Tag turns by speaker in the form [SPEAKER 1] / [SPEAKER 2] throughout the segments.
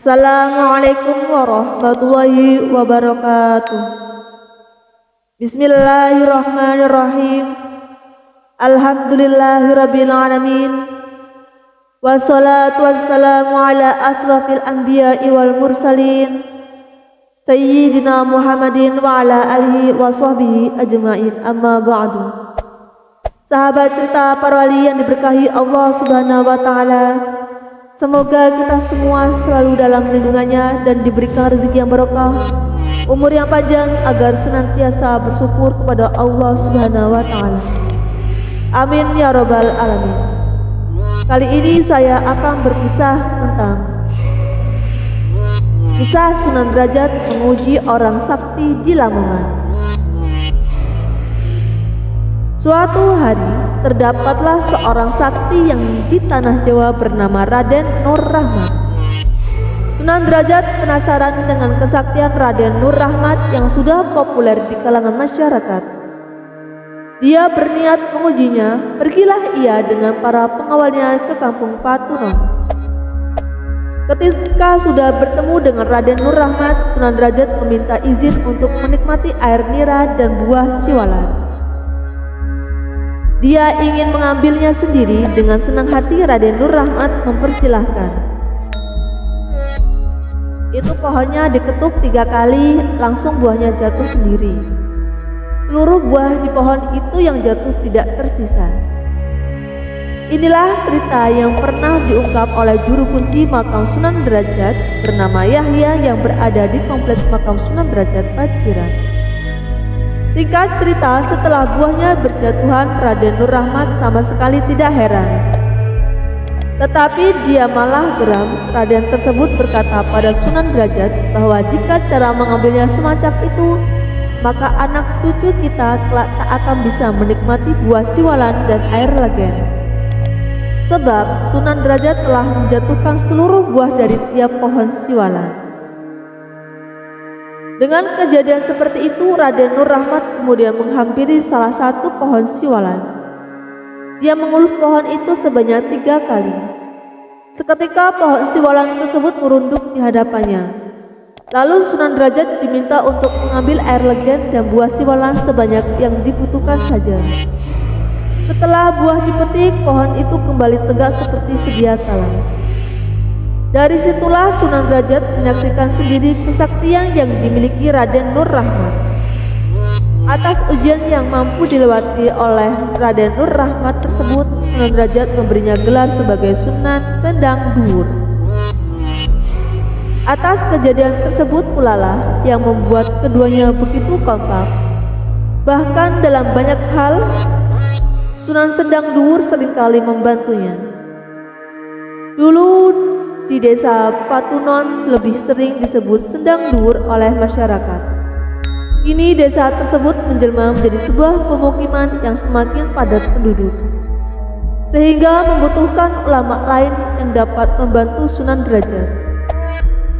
[SPEAKER 1] Assalamualaikum warahmatullahi wabarakatuh. Bismillahirrahmanirrahim. Alhamdulillahirabbil alamin. Wassalatu wassalamu ala asrafil anbiya'i wal mursalin Sayyidina Muhammadin wa ala alihi wa sahbihi ajma'in. Amma ba'du. Sahabat cerita para wali yang diberkahi Allah Subhanahu wa taala, semoga kita semua selalu dalam lindungannya dan diberikan rezeki yang barokah, umur yang panjang agar senantiasa bersyukur kepada Allah Subhanahu wa taala. Amin ya rabbal alamin. Kali ini saya akan berkisah tentang kisah Sunan Derajat menguji orang sakti di Lamongan. Suatu hari, terdapatlah seorang sakti yang di tanah Jawa bernama Raden Nur Rahmat. Sunan Derajat penasaran dengan kesaktian Raden Nur Rahmat yang sudah populer di kalangan masyarakat. Dia berniat mengujinya. Pergilah ia dengan para pengawalnya ke kampung Patunon. Ketika sudah bertemu dengan Raden Nur Rahmat, Sunan Derajat meminta izin untuk menikmati air nira dan buah siwalan. Dia ingin mengambilnya sendiri. Dengan senang hati Raden Nur Rahmat mempersilahkan. Itu pohonnya diketuk 3 kali, langsung buahnya jatuh sendiri. Seluruh buah di pohon itu yang jatuh tidak tersisa. Inilah cerita yang pernah diungkap oleh juru kunci makam Sunan Derajat bernama Yahya yang berada di kompleks makam Sunan Derajat Paciran. Singkat cerita, setelah buahnya berjatuhan, Raden Nur Rahmat sama sekali tidak heran. Tetapi dia malah geram. Raden tersebut berkata pada Sunan Derajat bahwa jika cara mengambilnya semacam itu, maka anak cucu kita kelak tak akan bisa menikmati buah siwalan dan air legen. Sebab Sunan Derajat telah menjatuhkan seluruh buah dari tiap pohon siwalan. Dengan kejadian seperti itu, Raden Nur Rahmat kemudian menghampiri salah satu pohon siwalan. Dia mengelus pohon itu sebanyak 3 kali. Seketika pohon siwalan tersebut merunduk di hadapannya. Lalu Sunan Derajat diminta untuk mengambil air legen dan buah siwalan sebanyak yang dibutuhkan saja. Setelah buah dipetik, pohon itu kembali tegak seperti sedia kala. Dari situlah Sunan Derajat menyaksikan sendiri kesaktian yang dimiliki Raden Nur Rahmat. Atas ujian yang mampu dilewati oleh Raden Nur Rahmat tersebut, Sunan Derajat memberinya gelar sebagai Sunan Sendang Dhuwur. Atas kejadian tersebut pula lah yang membuat keduanya begitu kompak. Bahkan dalam banyak hal, Sunan Sendang Dhuwur seringkali membantunya. Dulu di desa Patunon lebih sering disebut Sendang Dhuwur oleh masyarakat. Kini desa tersebut menjelma menjadi sebuah pemukiman yang semakin padat penduduk, sehingga membutuhkan ulama lain yang dapat membantu Sunan Derajat.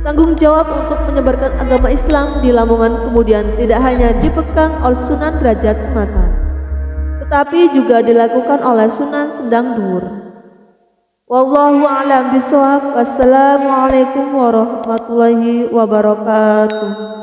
[SPEAKER 1] Tanggung jawab untuk menyebarkan agama Islam di Lamongan kemudian tidak hanya dipegang oleh Sunan Derajat semata, tetapi juga dilakukan oleh Sunan Sendang Dhuwur. Wallahu a'lam bishawab. Wassalamualaikum warahmatullahi wabarakatuh.